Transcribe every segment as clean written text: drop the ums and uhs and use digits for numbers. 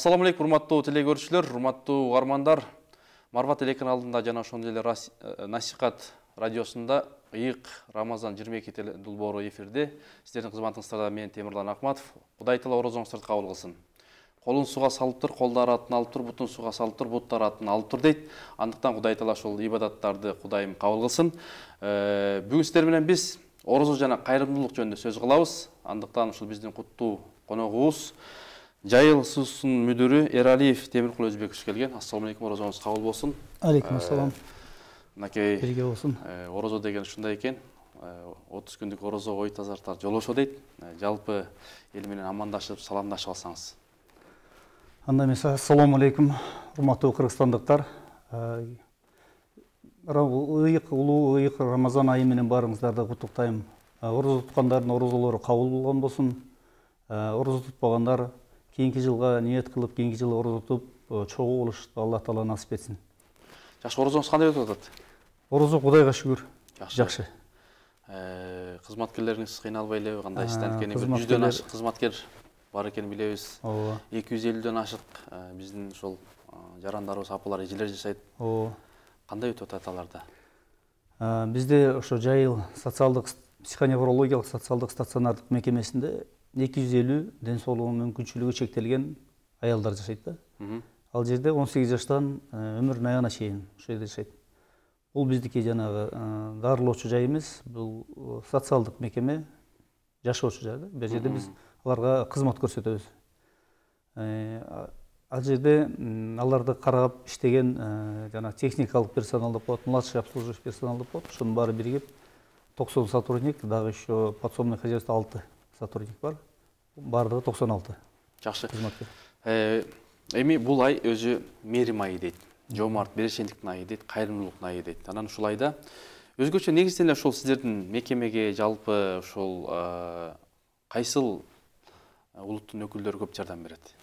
Ассаламу алейкум, урматтуу телегөрүүчүлөр, урматтуу угармандар. Марва телеканалында жана ошондой эле Насихат радиосунда ыйык Рамазан 22 долбоору эфирде. Сиздердин кызматыңыздарда мен Темирлан Акматов. Кудай таала орозоңузду кабыл кылсын. Колун суга салып тур, колду атын алып тур, бутун суга салып тур, буттар атын алып тур дейт. Андыктан Кудай таала ошол ибадаттарды Кудайым кабыл кылсын. Бүгүн сиздер менен биз орозо жана кайрымдуулук жөнүндө сөз кылабыз. Андыктан ушул биздин куттуу коногубуз Жайыл Сусун мүдүрү Эралиев Темиркул Өзбекович келген. Ассаламу алейкум, орозоңуз кабыл болсун. Алейкум ассалам. Накей Бирге болсун. Орозо деген ушундай экен. 30 күндүк орозо ой тазартар жолошо дейт. Жалпы эл менен амандашып, саламдашып алсаңыз. Анда эмесе, ассаламу алейкум, урматтуу кыргызстандыктар. Улуу ыйык Рамазан айы менен барыңыздарды куттуктайм. Орозо туткандардын орозолору кабыл болгон болсун. Орозо тутпагандар кийинки жылга ниет кылып, кийинки жылы орозо тутуп, чогуу болушты Алла таала насип этсин. Жакшы, орозоңуз кандай өтүп атат? Орозо Кудайга шүгүр. Жакшы. Кызматкерлериңиз кыйналбай элеби? Кандай иштен экени? 100дөн ашык кызматкер бар экенин билебиз. 250дөн ашык биздин ошол жарандарыбыз, апалар, эжелер жашайт. Кандай өтүп атат аларда? Бизде ошо Жайыл социалдык психоневрологиялык социалдык стационардык мекемесинде 250 ден соолугу мүмкүнчүлүгү чектелген аялдар жашайт да. Ал жерде 18 жаштан өмүрүнүн аягына чейин ошол жерде жашайт. Бул биздики жанагы дарылоочу жай эмес, бул социалдык мекеме, жашоочу жай да. Бул жерде биз аларга кызмат көрсөтөбүз. Ал жерде аларды карап иштеген жана техникалык персонал деп коет, младший обслуживающий персонал деп коет. Ошонун баары биригип 90 сотрудник, дагы еще подсобное хозяйство 6 сотрудник бар. Бардыгы 96. Жакшы. Эми бул ай өзү мерим айы дейт. Жомарт берешендиктин айы дейт, кайрымдуулуктун айы дейт. Анан ушул айда өзгөчө негизден эле ошол сиздердин мекемеге жалпы ошол кайсыл улуттун өкүлдөрү көп жардам берет?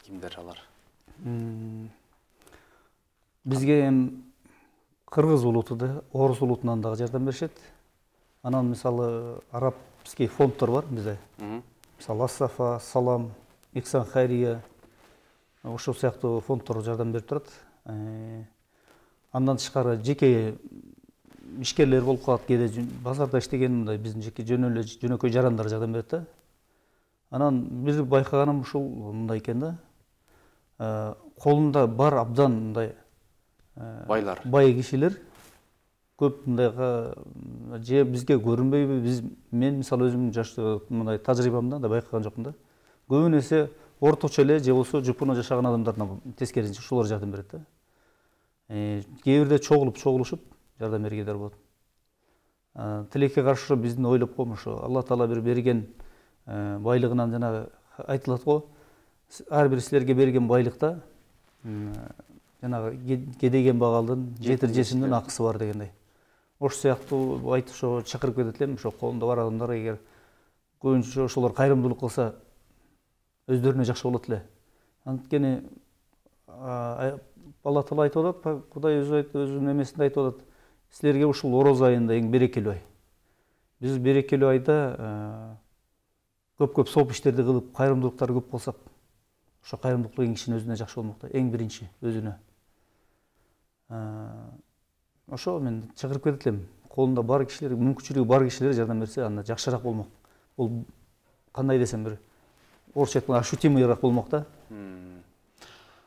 Кимдер алар? Бизге кыргыз улуту да, орус улутунан дагы жардам беришет. Анан мисалы арабский фонддор бар бизде. Мисалы Ассафа, Салам, Ихсан Хайрия, ошол сыяктуу фонддор жардам берип турат. Андан тышкары жеке ишкерлер болуп калат, кээде базарда иштеген мындай биздин жеке жөнөкөй жарандар жардам берет да. Анан бир байкаганым ушул мындай экен да. Колунда бар абдан мындай байлар, бай кишилер көп мындайга же бизге көрүнбөйбү? Мен мисалы өзүм мындай тажрыйбамда да байкаган жокмун да. Көбүн эсе орточо эле же болсо жупуна жашаган адамдарына тескерисинче ушулар жардам берет да. Кээ бирде чогулушуп жардам бергендер болот. Тилекке каршы биздин ойлоп коем ошо Алла таала бир берген байлыгынан жана айтылат го, ар бир силерге берген байлыкта жанагы кедейген багалдын, жетир жесимдин акысы бар дегендей. Ошол сыяктуу айтып ошо чакырып кетет элем, ошо колунда бар адамдар эгер көбүнчө ошолор кайрымдуулук кылса өздөрүнө жакшы болот эле. Анткени Алла таала айтып атат, Кудай өзүнүн эмесинде айтып атат, силерге ушул орозо айында эң берекелүү ай. Биз берекелүү айда көп сооп иштерди кылып, кайрымдуулуктар көп кылсак, ошо кайрымдуулук кылган кишинин өзүнө жакшы болмок да, эң биринчи өзүнө. Ошо мен чакырып кетет элем. Колунда бар кишилер, мүмкүнчүлүгү бар кишилер жардам берсе, анда жакшыраак болмок. Бул кандай десем бир орусча айтканда ощутимыйраак болмок да.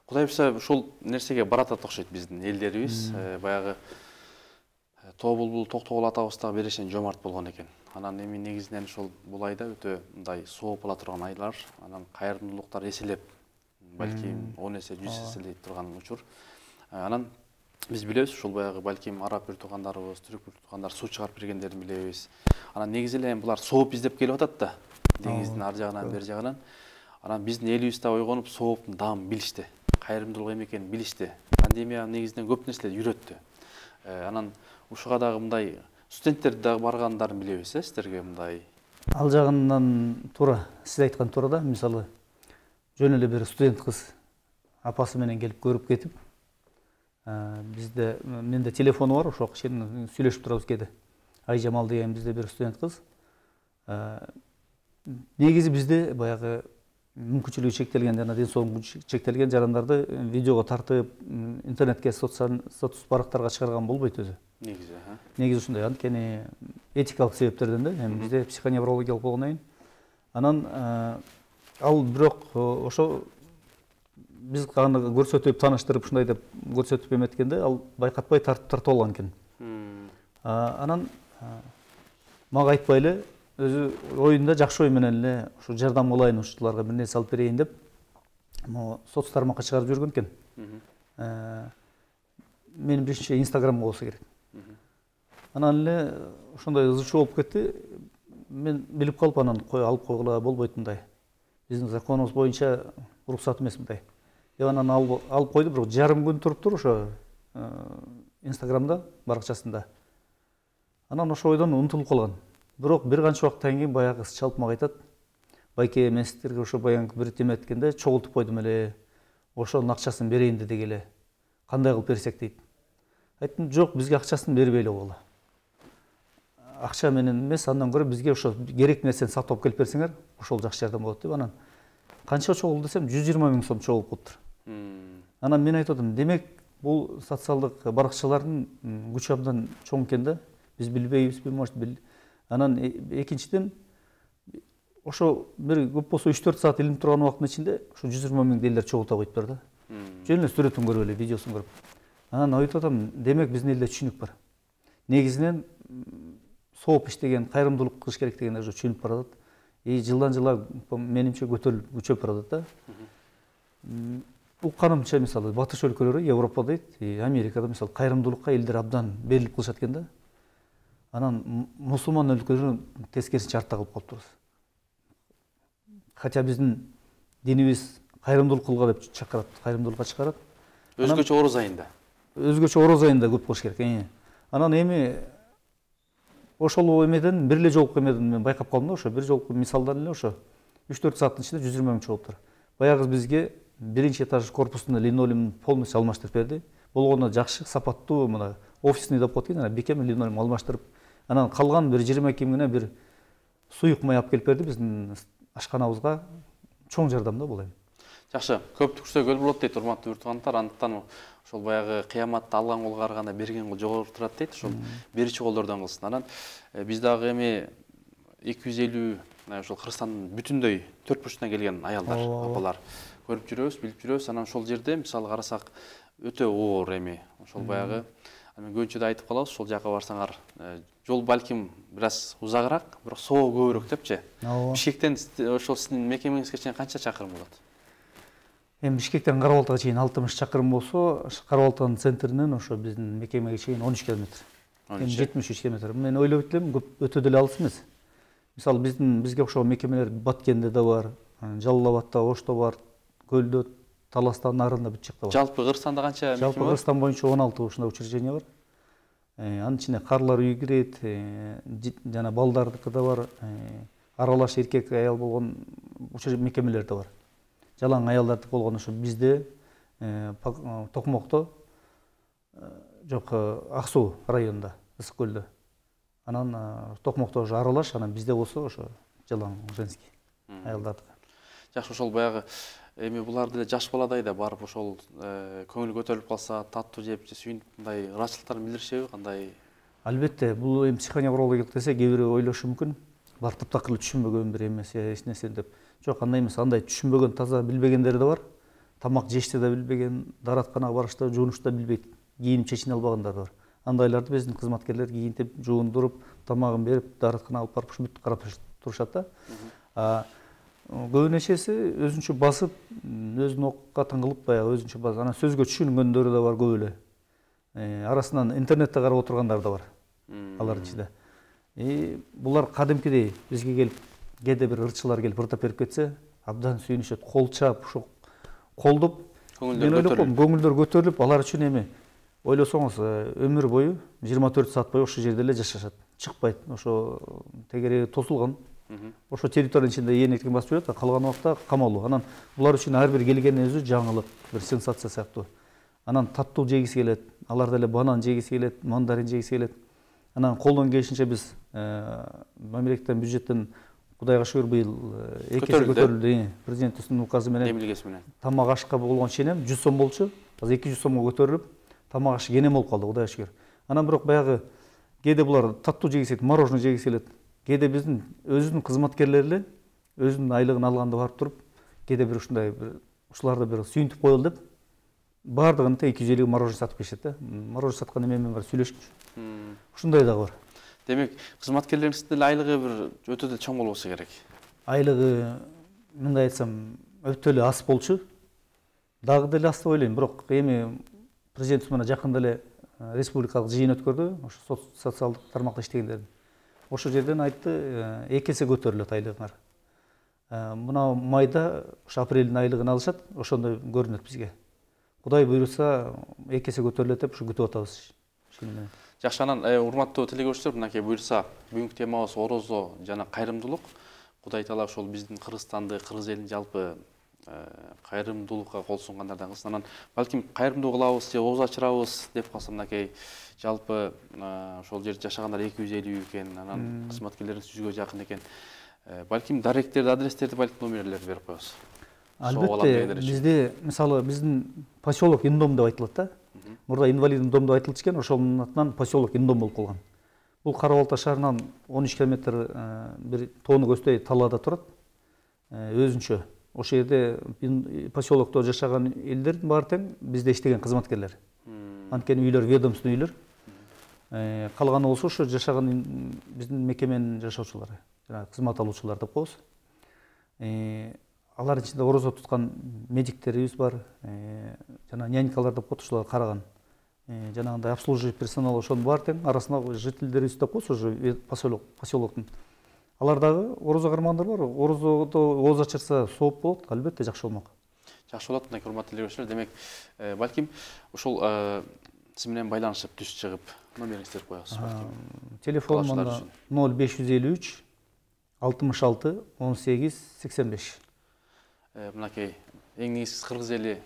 Кудай буюрса ушул нерсеге баратат окшойт биздин элдерибиз. Баягы Тобулбул Токтогул атабыз дагы берешен жомарт болгон экен. Анан эми негизинен ошол бул айда өтө мындай сооп ала турган айлар, анан кайрымдуулуктар эселеп, балким 10 эсе, 100 эселей турган учур. Анан биз билебиз, ушул баягы балким араб бир туугандарыбыз, түрк бир туугандар суу чыгарып бергендерин билебиз. Анан негизи эле булар сооп издеп келип атат да. Деңиздин ар жагынан, бер жагынан. Анан биздин элибиз да ойгонуп, сооптун даамын билишти. Кайрымдуулук эме экенин билишти. Пандемия негизинен көп нерселерди үйрөттү. Анан ушуга дагы мындай студенттер дагы баргандарын билебиз, сиздерге мындай. Ал жагынан туура, сиз айткан туура да. Мисалы, жөн эле бир студент кыз апасы менен келип көрүп кетип, бизде менде телефону бар, ошол кишинин сүйлөшүп турабыз кээде. Айжамал деген бизде бир студент кыз. Негизи бизде баягы мүмкүнчүлүгү чектелген жана ден соолугу чектелген жарандарды видеого тартып интернетке статус барактарга чыгарган болбойт өзү. Негизи ушундай, анткени этикалык себептерден да, эми бизде психоневрологиялык болгондон кийин анан ал бирок ошо биз аны көрсөтүп тааныштырып ушундай деп көрсөтүп эметкенде ал байкатпай тартып алган экен. Анан мага айтпай эле өзү оюнда жакшы ой менен эле ушу жардам кылайын ушуларга бир нерсе алып берейин деп могу соц тармакка чыгарып жүргөн экен. Менин билишимче Инстаграмга болсо керек. Анан эле ошондой ызычуу болуп кетти. Мен билип калып анан алып койгула болбойт мындай. Биздин законубуз боюнча уруксат эмес мындай. Деп анан алып койду, бирок жарым күн туруптур ошо Инстаграмда, баракчасында. Анан ошо ойдон унутулуп калган. Бирок бир канча убакыттан кийин баягы чалып мага айтат: "Байке, мен сиздерге ошо баягы бир теме эткенде чогултуп койдум эле. Ошонун акчасын берейин дедик эле. Кандай кылып берсек?" дейт. Айттым: "Жок, бизге акчасын бербей эле койгула. Акча менен эмес, андан көрө бизге ошо керек нерсени сатып алып келип берсеңер, ошол жакшы жардам болот" деп. Анан канча чогулду десем, 120 миң сом чогулуп калыптыр. Анан мен айтып атам, демек бул социалдык баракчалардын күчү абдан чоң экен да. Биз билбейбизби, может Анан экинчиден ошо бир көп болсо 3-4 саат илинип турган убакыттын ичинде ошо 120 миң делдер чогулта коюптур да. Жөн эле сүрөтүн көрүп эле, видеосун көрүп. Анан айтып атам, демек биздин элде түшүнүк бар. Негизинен сооп иштеген, кайрымдуулук кылыш керек дегенди уже түшүнүп баратат. Жылдан жылга менимче көтөрүлүп күчөп баратат да. Укканымча мисалы батыш өлкөлөрү, Европада Америкада мисалы кайрымдуулукка элдер абдан берилип кылышат экен да. Анан мусулман өлкөлөрүн тескерисинче артта калып калыптырбыз. Хотя биздин динибиз кайрымдуулук кылга деп чакырат, кайрымдуулукка чакырат. Өзгөчө ороз айында. Өзгөчө ороз айында көп кылыш керек. Анан эми ошол эмеден бир эле жолку эмеден мен байкап калдым да, ошо бир жолку мисалдан эле ошо 3-4 сааттын ичинде 120 миң чогулуптур. Баягы бизге биринчи этаж корпусунда линолеум полностью алмаштырып берди. Болгону жакшы, сапаттуу мына офисный деп коет экен, бекем линолеум алмаштырып, анан калган бир 22 миңине бир суюк май алып келип берди биздин ашканабызга. Чоң жардам да бул эми. Жакшы, көп түкүрсө көл болот дейт, урматтуу уртугандар. Андыктан ошол баягы кыяматты алган колго караганда берген кол жогору турат дейт. Ошол берүүчү колдордон кылсын. Анан биз дагы эми 250 ошол Кыргызстандын бүтүндөй төрт бурчунан келген аялдар, апалар көрүп жүрөбүз, билип жүрөбүз. Анан ошол жерде мисалы карасак өтө оор эми. Ошол баягы көбүнчө да айтып калабыз, ошол жака барсаңар жол балким бир аз узагыраак, бирок соо көбүрөөк депчи. Бишкектен ошол сиздин мекемеңизге чейин канча чакырым болот? Эми Бишкектен Кара-Балтага чейин 60 чакырым болсо, Кара-Балтанын центринен ошо биздин мекемеге чейин 13 километр. 73 километр. Мен ойлоп элем, өтө деле алыс эмес. Мисалы бизге окшогон мекемелер Баткенде да бар, Жалал-Абадта, Ошто бар, Көлдө, Таласта, Нарында бүт жакта бар. Жалпы Кыргызстанда канча мекеме бар? Жалпы Кыргызстан боюнча 16 ушундай учреждение бар. Анын ичинде карлар үйү кирет, жана балдардыкы да бар, аралаш эркек аял болгон мекемелер да бар. Жалаң аялдардыкы болгон ошо бизде Токмокто, жок, Аксуу районунда, Ысык көлдө. Анан Токмокто ошо аралаш, анан бизде болсо ошо жалаң женский аялдардыкы. Жакшы, ошол баягы эми булар деле жаш баладай да барып ошол көңүл көтөрүлүп калса, таттуу жеп, сүйүнүп мындай ыраачылыктарын билдиришеби, кандай? Албетте, бул эми психоневрологиялык десе, кээ бирөө ойлошу мүмкүн. Бар таптакыр түшүнбөгөн бир эмес, эч нерсе деп. Жок, андай эмес, андай түшүнбөгөн, таза билбегендер да бар. Тамак жешти да билбеген, дааратканага барышты, жуунушту да билбейт, кийинип чечине албагандар да бар. Андайларды биздин кызматкерлер кийинтип, жуундуруп, тамагын берип, дааратканага алып барып бүт карап турушат да. Көбүн эчеси өзүнчө басып, өзүн окка тыңгылып, баягы өзүнчө басып, анан сөзгө түшүнгөндөр да бар көп эле. Арасынан интернетте карап отургандар да бар. Алардын ичинде. Булар кадимкидей бизге келип, кээде бир ырчылар келип ырдап берип кетсе, абдан сүйүнүшөт, кол чаап, ошо колдоп, мен ойлоп калдым, көңүлдөр көтөрүлүп, алар үчүн эми ойлосоңуз өмүр бою 24 саат бою ошол жерде эле жашашат. Чыкпайт, ошо тегереги тосулган. Ошо территориянын ичинде эркин басып жүрөт, калган убакта камалуу. Анан булар үчүн ар бир келгени өзү жаңылык, бир сенсация сыяктуу. Анан таттуу жегиси келет, алар деле банан жегиси келет, мандарин жегиси келет. Анан колдон келишинче биз мамлекеттен, бюджеттен Кудайга шүгүр быйыл эки эсе көтөрүлдү. Президенттин указы менен эмилгеси менен тамак ашка болгон ченем 100 сом болчу. Азыр 200 сомго көтөрүлүп, тамак аш кенем болуп калды, Кудайга шүгүр. Анан бирок баягы кээде булар таттуу жегиси келет, мороженое жегиси келет. Кээде биздин өзүнүн кызматкерлери эле өзүнүн айлыгын алганда барып туруп, кээде бир ушундай ушуларды бир сүйүнтүп коелу деп баардыгын 250 мороженое сатып келишет да. Мороженое саткан эме бар сүйлөшкүчү. Ушундай дагы бар. Демек, кызматкерлериңиздин деле айлыгы бир өтө деле чоң болбосо керек. Айлыгы, мындай айтсам, өтө эле аз болчу. Дагы деле аз деп ойлойм, бирок эми президентибиз мына жакында эле республикалык жыйын өткөрдү, ошо социалдык тармакта иштегендердин. Ошол жерден айтты, эки эсе көтөрүлөт айлыгыңар. Мына майда ошо апрелдин айлыгын алышат, ошондой көрүнөт бизге. Кудай буйруса эки эсе көтөрүлөт деп ушу күтүп атабыз. Жакшы, анан урматтуу телекөрүүчүлөр, мынакей буйруса бүгүнкү темабыз орозо жана кайрымдуулук. Кудай таала ошол биздин Кыргызстанды, кыргыз элин жалпы кайрымдуулукка кол сунгандардан кылсын. Анан балким кайрымдуу кылабыз же ооз ачырабыз деп калса, мынакей жалпы ошол жерде жашагандар 250 экен, анан кызматкерлерибиз 100гө жакын экен. Балким даректерди, адрестерди, балким номерлерди берип коебуз. Албетте, бизде мисалы биздин поселок Индом деп айтылат да. Мурда инвалидный дом деп айтылчу экен, ошонун атынан поселок Индом болуп калган. Бул Кара Балта шаарынан 13 километр бир тоону көздөй талаада турат. Өзүнчө. Ошол жерде поселокто жашаган элдердин баары тең бизде иштеген кызматкерлер. Анткени үйлөр ведомственный үйлөр. Калганы болсо ошо жашаган биздин мекеменин жашоочулары, жана кызмат алуучулар деп коебуз. Алардын ичинде орозо туткан медиктерибиз бар, жана нянькалар деп коет, ошолор караган. Жанагындай обслуживающий персонал ошонун баары тең арасында жительдерибиз деп коебуз, ошо поселоктун. Алар дагы орозо кармагандар бар. Орозодо ооз ачырса сооп болот, албетте жакшы болмок. Жакшы болот, мына урматтуу телекөрүүчүлөр. Демек, балким ошол сиз менен байланышып түз чыгып номериңизди берип коебуз балким. Телефон мында 0553 66 18 85. Мынакей эң негизгиси кыргыз эли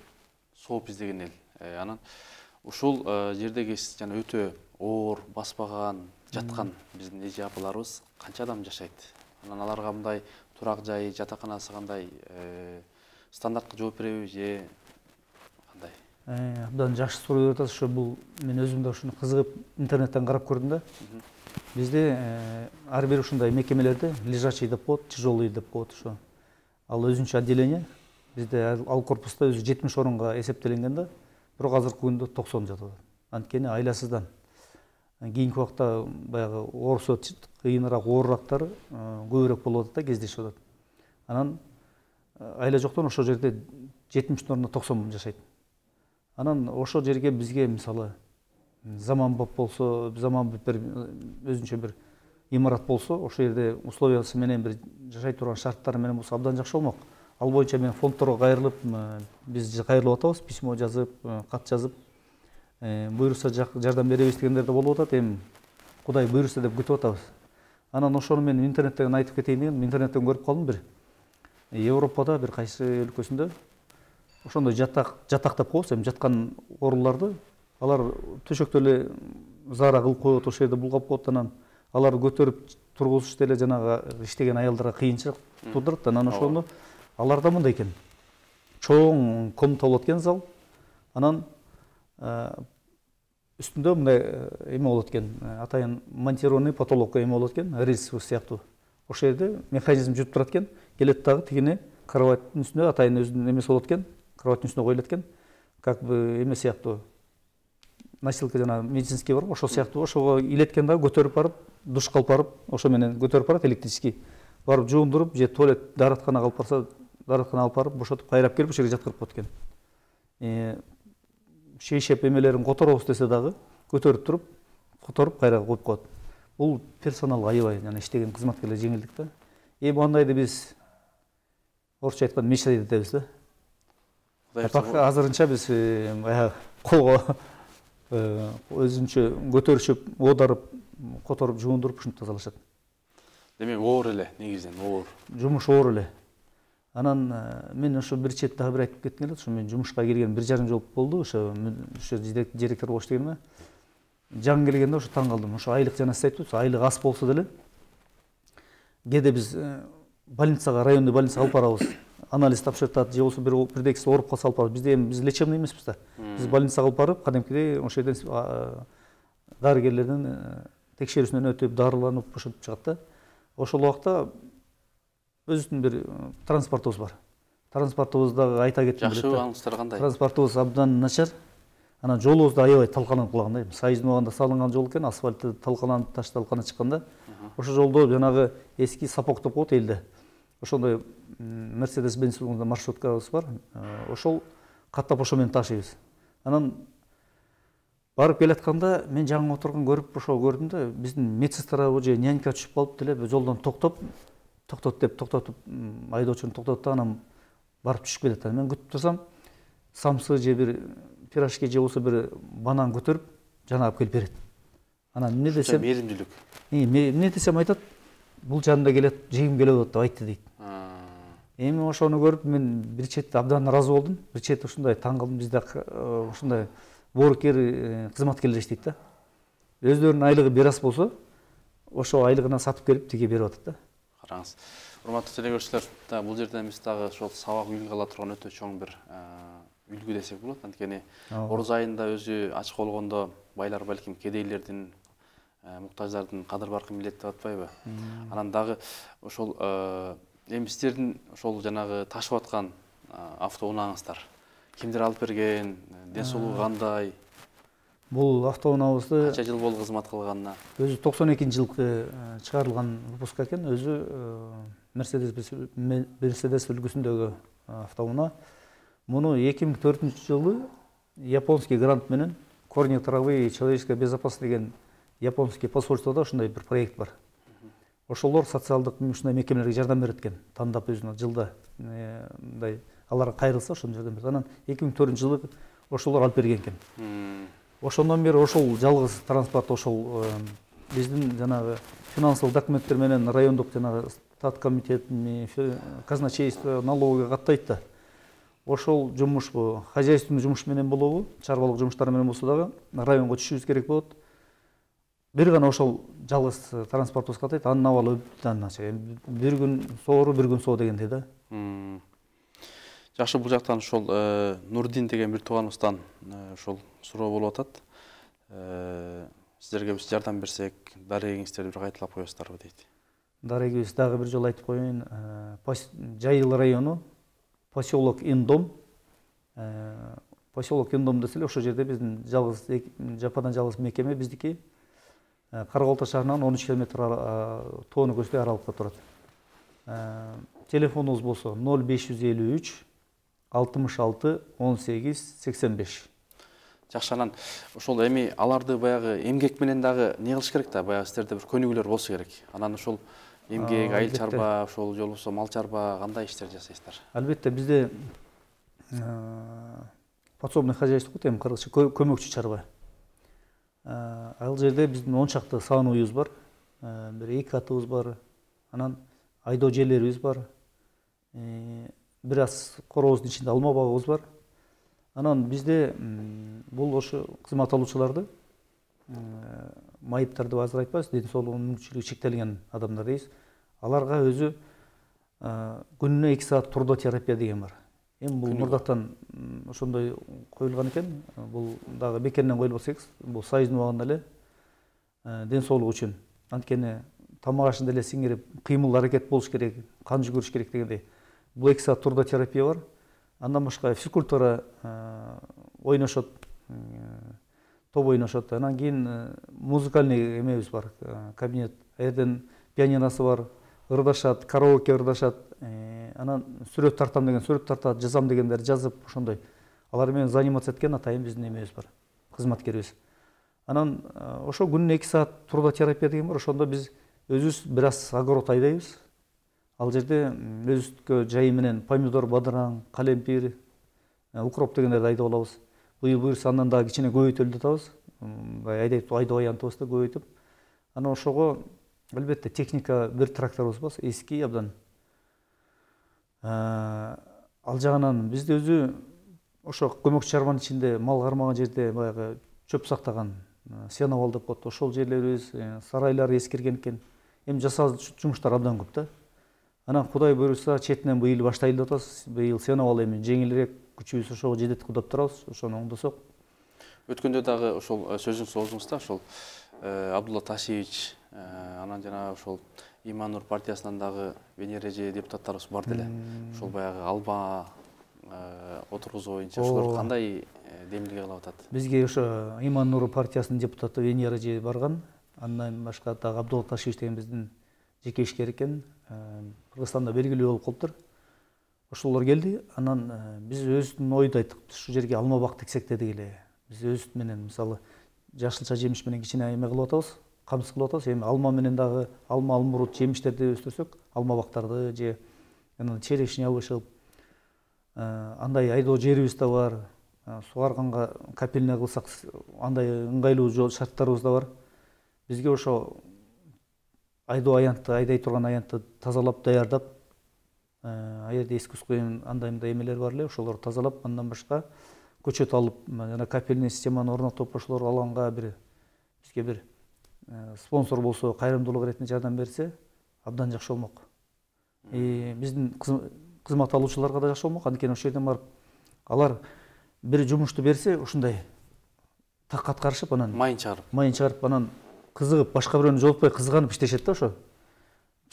сооп издеген эл. Анан ушул жердеги жана өтө оор, баспаган, жаткан биздин эже апаларыбыз канча адам жашайт? Анан аларга мындай турак жайы, жатаканасы кандай, стандартка жооп береби же кандай? Абдан жакшы суроо берип атасыз. Ошо бул мен өзүм да ушуну кызыгып интернеттен карап көрдүм да. Бизде ар бир ушундай мекемелерде лежачий деп коет, тяжелый деп коет ошо. Ал өзүнчө отделение. Бизде ал корпуста өзү 70 орунга эсептелинген да. Бирок азыркы күндө 90 жатат. Анткени айласыздан. Кийинки убакта баягы оорусу кыйыныраак, оорурактары көбүрөөк болуп атат да, кездешип атат. Анан айла жоктон ошол жерде 70 орунда 90 жашайт. Анан ошол жерге бизге мисалы заманбап болсо, заманбап бир өзүнчө бир имарат болсо, ошол жерде условиясы менен бир жашай турган шарттары менен болсо абдан жакшы болмок. Ал боюнча мен фондторго кайрылып, биз кайрылып атабыз, письмо жазып, кат жазып, буйруса жардам беребиз дегендер да болуп атат. Эми Кудай буйруса деп күтүп атабыз. Анан ошону мен интернеттен айтып кетейин деген, интернеттен көрүп калдым бир. Европада бир кайсы өлкөсүндө ошондой жатак деп коебуз, эми жаткан ооруларды алар төшөктө эле заара кылып коет, ошол жерде булгап коет, анан аларды көтөрүп тургузуш деле жанагы иштеген аялдарга кыйынчылык туудурат. Анан ошону аларда мындай экен. Чоң комната болот экен, зал. Анан үстүндө мындай эме болот экен, атайын монтированный потолок эме болот экен, рельс сыяктуу. Ошол жерде механизм жүрүп турат экен. Келет дагы тигине кроваттын үстүнө атайын өзүнүн эмеси болот экен, кроваттын үстүнө коюлат экен. Как бы эме сыяктуу. Носилка жана медицинский бар, ошол сыяктуу, ошого илеткен дагы көтөрүп барып, душка алып барып, ошо менен көтөрүп барат электрический. Барып жуундуруп, же туалет дааратканага алып барса, дааратканага алып барып, бошотуп кайрап келип ошол жерге жаткырып коет экен. Шейшеп эмелерин которобуз десе дагы көтөрүп туруп, которуп кайра коюп коет. Бул персонал аябай жана иштеген кызматкерлер жеңилдик да. Эми андайды биз орусча айтканда мечтать этебиз да. Азырынча биз колго өзүнчө көтөрүшүп, оодарып, которуп, жуундуруп ушинтип тазалашат. Демек оор эле, негизинен оор. Жумуш оор эле. Анан мен ошо бир чет дагы бир айтып кеткем эле, ошо мен жумушка кирген 1,5 жыл болду, ошо директор болуп иштегениме. Жаңы келгенде ошо таң калдым. Ошо айлык жана сиз айттыңыз, айлык аз болсо деле кээде биз больницага, районный больницага алып барабыз. Анализ тапшыртат, же болбосо бирдекиси ооруп калса алып барабыз. Бизде эми биз лечебный эмеспиз да. Биз больницага алып барып, кадимкидей ошол жерден дарыгерлердин текшерүүсүнөн өтүп, дарыланып ошентип чыгат да. Ошол убакта өзүбүздүн бир транспортубуз бар. Транспортубуз дагы айта кетким келет. Жакшы, аңыздар кандай? Транспортубуз абдан начар. Анан жолубуз да аябай талкаланып калган да. Союздун убагында салынган жол экен, асфальты талкаланып, таш талкаланып чыкканда. Ошол жолдо жанагы эски сапок деп коет элде. Ошондой Mercedes Benz маршруткабыз бар. Ошол каттап ошо менен ташыйбыз. Анан барып келатканда мен жаңы отурган көрүп ошо көрдүм да, биздин медсестра же нянька түшүп калып деле жолдон токтот деп токтотуп, айдоочуну токтотуп, анан барып түшүп кетет. Мен күтүп турсам, самсы же бир пирожки же болсо бир банан көтөрүп жана алып келип берет. Анан эмне десем, мээримдүүлүк. Эмне десем айтат, бул жанында келет, жегим келип атат деп айтты дейт. Эми ошону көрүп мен бир чети абдан ыраазы болдум. Бир чети ушундай таң калдым, бизде ушундай боорукер кызматкерлер иштейт да. Өздөрүнүн айлыгы бир аз болсо, ошо айлыгына сатып келип тиге берип атат да. Караңыз. Урматтуу телекөрүүчүлөр, бул жерден биз дагы ошол сабак үлгү ала турган өтө чоң бир үлгү десек болот. Анткени оруз айында өзү ачык болгондо байлар балким кедейлердин, муктаждардын кадыр баркын билет деп атпайбы? Анан дагы ошол эми сиздердин ошол жанагы ташып аткан автоунааңыздар кимдер алып берген, ден соолугу кандай? Бул автоунаабызды канча жыл болду кызмат кылганына? Өзү 92-жылкы чыгарылган выпуска экен, өзү Mercedes үлгүсүндөгү автоунаа. Муну 2004-жылы японский грант менен Корни травы и человеческая безопасность деген японский посольствода ушундай бир проект бар. Ошолор социалдык ушундай мекемелерге жардам берет экен. Тандап өзүнө жылда мындай аларга кайрылса ошону жардам берет. Анан 2004-жылы ошолор алып берген экен. Ошондон бери ошол жалгыз транспорт ошол биздин жанагы финансылык документтер менен райондук жанагы стат комитет, казначейство, налоговый каттайт да. Ошол жумуш бу хозяйственный жумуш менен болобу, чарбалык жумуштар менен болсо дагы районго түшүбүз керек болот. Бир гана ошол жалгыз транспортубуз каттайт, анын абалы өбүттөн начар. Бир күн соору, бир күн соо дегендей да. Жакшы, бул жактан ошол Нурдин деген бир тууганыбыздан ошол суроо болуп атат. Сиздерге биз жардам берсек, дарегиңиздерди бир кайталап коесуздарбы дейт. Дарегибиз дагы бир жолу айтып коеюн. Жайыл району, поселок Индом. Поселок Индом деселе ошол жерде биздин жалгыз жападан жалгыз мекеме биздики. Караколто шаарынан 13 километр тоону көздөй аралыкта турат. Телефонубуз болсо 0553 66 18 85. Жакшы, анан ошол эми аларды баягы эмгек менен дагы не кылыш керек да, баягы сиздерде бир көнүгүүлөр болсо керек. Анан ошол эмгек, айыл чарба, ошол же болбосо мал чарба кандай иштер жасайсыздар? Албетте, бизде подсобный хозяйство дейт, эми кыргызча көмөкчү чарба. Ал жерде биздин 10 чакты саан уюбуз бар, бир 2 атыбыз бар, анан айдоо жерлерибиз бар, бир аз коробуздун ичинде алма багыбыз бар. Анан бизде бул ошо кызмат алуучуларды майыптарды азыр айтпайбыз, ден соолугунун мүмкүнчүлүгү чектелген адамдар дейбиз. Аларга өзү күнүнө 2 саат трудотерапия деген бар. Эми бул мурдактан ошондой коюлган экен. Бул дагы бекеринен коюлбаса керек. Бул союздун убагында эле ден соолук үчүн. Анткени тамак ашында эле сиңирип, кыймыл аракет болуш керек, кан жүгүрүш керек дегендей. Бул 2 саат трудотерапия бар. Андан башка физкультура ойношот, топ ойношот. Анан кийин музыкальный эмебиз бар, кабинет. Эрден пианиносы бар, ырдашат, караоке ырдашат. Анан сүрөт тартам деген сүрөт тартат, жазам дегендер жазып, ошондой. Алар менен заниматься эткен атайын биздин эмебиз бар, кызматкерибиз. Анан ошо күнүнө 2 саат трудотерапия деген бар. Ошондо биз өзүбүз бир аз огород айдайбыз. Ал жерде өзүбүздүккө жайы менен помидор, бадыраң, калемпир, укроп дегендерди айдап алабыз. Быйыл буюрса андан дагы кичине көбөйтөлү деп атабыз. Айдап аянтыбыз да көбөйтүп. Анан ошого албетте техника, бир тракторубуз бар, эски абдан. Ал жагынан бизде өзү ошо көмөкчү чарбанын ичинде мал кармаган жерде баягы чөп сактаган сеновал деп коет. Ошол жерлерибиз, сарайлар эскирген экен. Эми жасалган жумуштар абдан көп да. Анан Кудай буйруса четинен быйыл баштайлы деп атабыз. Быйыл сыйнап ал эми жеңилирээк күчүбүз ошого жетет кудап турабыз. Ошону оңдосок. Өткөндө дагы ошол сөзүңүз оозуңузда ошол Абдулла Ташевич, анан жана ошол Иман Нур партиясынан дагы Венера эже депутаттарыбыз бар деле. Ошол баягы алба отургузуу боюнча ошолор кандай демилге кылып атат? Бизге ошо Иман Нур партиясынын депутаты Венера эже барган. Андан башка дагы Абдулла Ташевич деген биздин жеке ишкер экен. Кыргызстанда белгилүү болуп калыптыр. Ошолор келди. Анан биз өзүбүздүн ойду айттык. Биз ушул жерге алма бак тиксек дедик эле. Биз өзүбүз менен мисалы жашылча жемиш менен кичине эме кылып атабыз, камсыз кылып атабыз. Эми алма менен дагы алма, алмурут жемиштерди өстүрсөк, алма бактарды же анан черешня вышыл. Андай айдоо жерибиз да бар. Сугарганга капельный кылсак андай ыңгайлуу жол шарттарыбыз да бар. Бизге ошо айдоо аянтты, айдай турган аянтты тазалап, даярдап, аерде искусственный андай мындай эмелер бар эле, ошолорду тазалап, андан башка көчөт алып, жана капельный системаны орнотуп, ошолор алганга бизге бир спонсор болсо, кайрымдуулук иретинде жардам берсе, абдан жакшы болмок. Биздин кызмат алуучуларга да жакшы болмок. Анткени ошол жерден барып, алар бир жумушту берсе, ушундай так аткарышып, анан майын чыгарып, анан кызыгып, башка бирөөнү жолукпай кызыганып иштешет да ошо.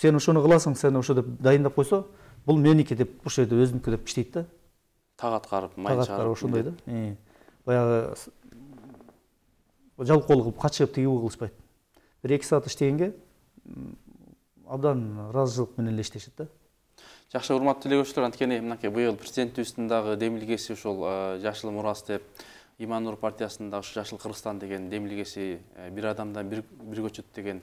Сен ошону кыласың, сен ошо деп дайындап койсо, бул меники деп ошол жерде өзүнүкү деп иштейт да. Так аткарып, майын чыгарып ошондой да. Баягы жалкоолук кылып, качып тигип кылышпайт. 1-2 саат иштегенге абдан ыраазычылык менен эле иштешет да. Жакшы, урматтуу телекөрүүчүлөр, анткени мынакей быйыл президентибиздин дагы демилгеси ушул жашыл мурас деп, Иман Нур партиясында ушу Жашыл Кыргызстан деген демилгеси, бир адамдан бир көчөт деген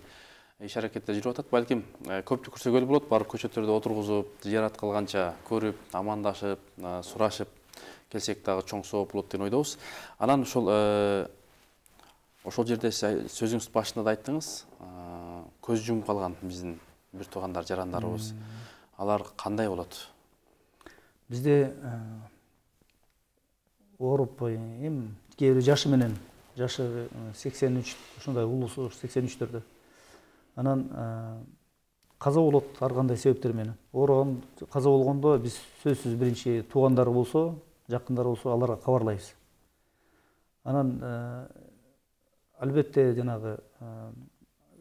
иш аракеттер жүрүп атат. Балким көптү көрсөгөлү болот, барып көчөттөрдү отургузуп, зыярат кылганча көрүп, амандашып, сурашып келсек дагы чоң сооп болот деген ойдобуз. Анан ошол жерде сөзүңүздүн башында да айттыңыз, көз жумуп калган биздин бир туугандар, жарандарыбыз. Алар кандай болот? Бизде ооруп эми кээ бирөө жашы менен, жашы 83, ушундай улуусу 83-төрдө. Анан каза болот ар кандай себептер менен. Оорогон, каза болгондо биз сөзсүз биринчи туугандары болсо, жакындары болсо, аларга кабарлайбыз. Анан албетте жанагы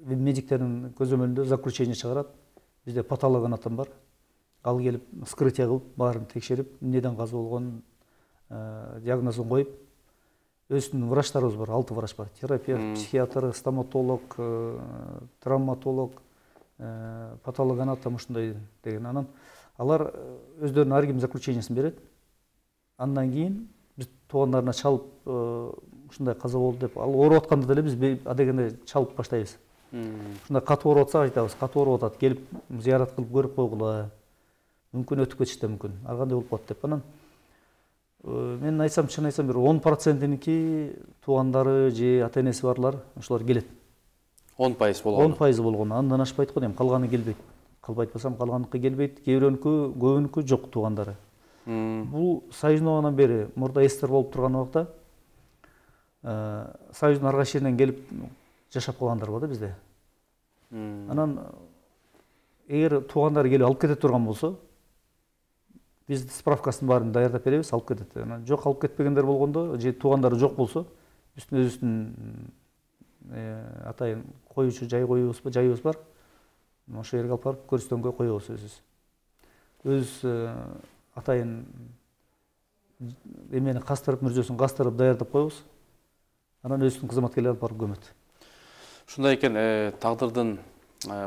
медиктердин көзөмөлүндө заключение чыгарат. Бизде патологоанатом бар. Ал келип вскрытие кылып, баарын текшерип, эмнеден каза болгон диагнозун коюп, өзүнүн врачтарыбыз бар, 6 врач бар. Терапевт, психиатр, стоматолог, травматолог, патологоанатом ушундай деген. Анан алар өздөрүнүн ар ким заключениесин берет. Андан кийин биз туугандарына чалып, ушундай каза болду деп, ал ооруп атканда деле биз адегенде чалып баштайбыз. Ушундай катуу ооруп атса айтабыз, катуу ооруп атат, келип зыярат кылып көрүп койгула. Мүмкүн өтүп кетишти де мүмкүн. Ар кандай болуп калат деп. Анан мен айтсам, чын айтсам, бир 10%-ники туугандары же ата-энеси барлар ошолор келет. 10% болгон. 10% болгон. Андан ашпайт го дейм, калганы келбейт. Калп айтпасам, калганыкы келбейт. Кээ бирөөнүкү, көбүнүкү жок туугандары. Бул союзнованан бери мурда эстер болуп турган убакта союздун ар кайсы жеринен келип жашап калгандар бар да бизде. Анан эгер туугандары келип алып кете турган болсо, биз справкасын баарын даярдап беребиз, алып кетет. Анан жок, алып кетпегендер болгондо, же туугандары жок болсо, өзүбүздүн атайын коюучу жайыбыз бар. Ошол жерге алып барып көрүстөнгө коебуз өзүбүз. Өз атайын эмени кастырып, мүрзөсүн кастырып даярдап коебуз. Анан өзүнүн кызматкерлери алып барып көмөт. Ушундай экен, тагдырдын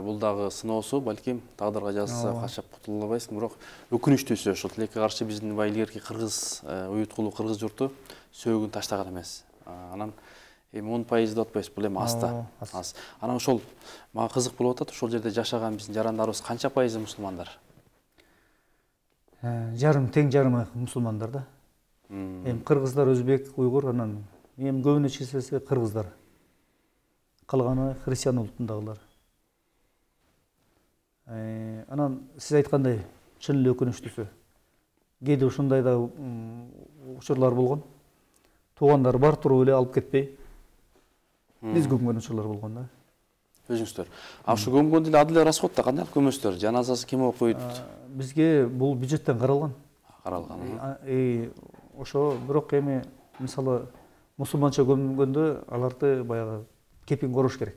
бул дагы сыноосу, балким тагдырга жазылса качап кутула албайсың, бирок өкүнүчтүүсү ошол тилекке каршы биздин илгерки кыргыз уюткулуу кыргыз журту сөөгүн таштаган эмес. Анан эми 10% деп атпайбыз, бул эми аз. Анан ошол мага кызык болуп атат, ошол жерде жашаган биздин жарандарыбыз канча пайызы мусулмандар? Жарым, тең жарымы мусулмандар да. Эми кыргыздар, өзбек, уйгур, анан эми көбүнө чечилсе кыргыздар. Калганы христиан улутундагылар. Анан сиз айткандай чын эле өкүнүчтүүсү. Кээде ушундай да учурлар болгон. Туугандары бар туруп эле алып кетпей биз көмгөн учурлар болгон да. Өзүңүздөр. А ушу көмгөндө ады эле расходто кандай көмөсүздөр? Жаназасы ким окуйт? Бизге бул бюджеттен каралган. Ошо бирок эми мисалы мусулманча көмгөндө аларды баягы кепин корош керек.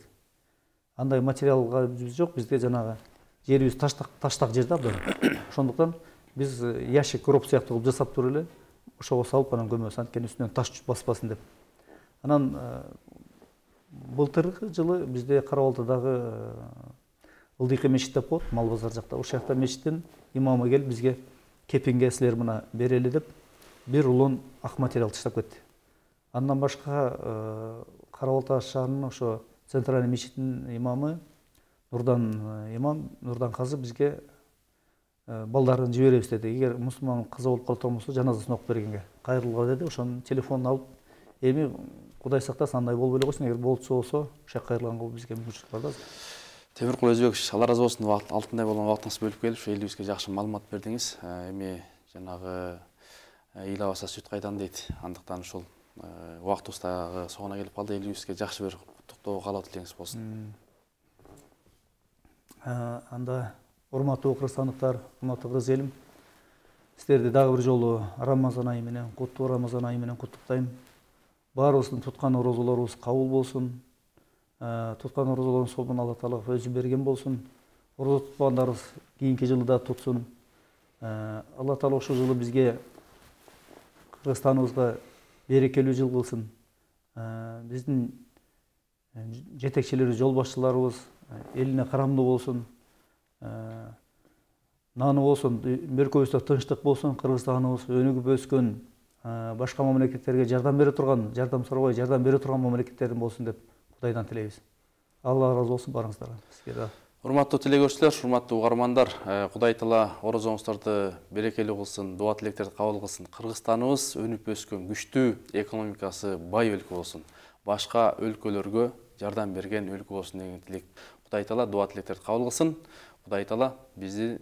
Андай материалга биз жок, бизде жанагы жерибиз таштак жер да абдан. Ошондуктан биз ящик гроб сыяктуу кылып жасап туруп эле ошого салып анан көмөбүз, анткени үстүнөн таш баспасын деп. Анан былтыркы жылы бизде Кара Балтадагы Ылдыйкы мечит деп коет, Мал базар жакта. Ошол жакта мечиттин имамы келип бизге кепинге силер мына берели деп бир рулон ак материал таштап кетти. Андан башка Кара Балта шаарынын ошо центральный мечиттин имамы Нурдан казы бизге балдарын жиберебиз деди. Эгер мусулман кызы болуп калса болсо жаназасын окуп бергенге кайрылгыла деди. Ошонун телефонун алып, эми Кудай сактасын андай болбой эле койсун, эгер болчу болсо ошол жака кайрылганга бизге мүмкүнчүлүк бар да. Темиркул Өзбекович, Алла разы болсун, алтындай болгон убактыңызды бөлүп келип, ушу элибизге жакшы маалымат бердиңиз. Эми жанагы эл абаса сүт кайдан дейт. Андыктан ушул убактыбыздагы соңуна келип калды. Элибизге жакшы бир куттуктоо каалоо тилегиңиз болсун. Анда урматтуу кыргызстандыктар, урматтуу кыргыз элим, сиздерди дагы бир жолу Рамазан айы менен, куттуу Рамазан айы менен куттуктайм. Баарыбыздын туткан орозолорубуз кабыл болсун. Туткан орозолордун собун Алла Таала өзү берген болсун. Орозо тутпагандарыбыз кийинки жылы да тутсун. Алла Таала ошол жылы бизге, Кыргызстаныбызга берекелүү жыл кылсын. Биздин жетекчилери, жол башчыларыбыз элине карамдуу болсун. Наны болсун, мөркөбүздө тынчтык болсун, Кыргызстаныбыз өнүгүп өскөн, башка мамлекеттерге жардам бере турган, жардам сурабай жардам бере турган мамлекеттердин болсун деп Кудайдан тилейбиз. Алла разы болсун барыңыздарга. Сизге да. Урматтуу телегөрүүчүлөр, урматтуу угармандар, Кудай Таала орозоңуздарды берекелүү кылсын, дуа тилектерди кабыл кылсын. Кыргызстаныбыз өнүп өскөн, күчтүү, экономикасы бай өлкө болсун. Башка өлкөлөргө жардам берген өлкө болсун деген тилек. Кудай Таала дуа тилектерди кабыл кылсын. Кудай Таала бизди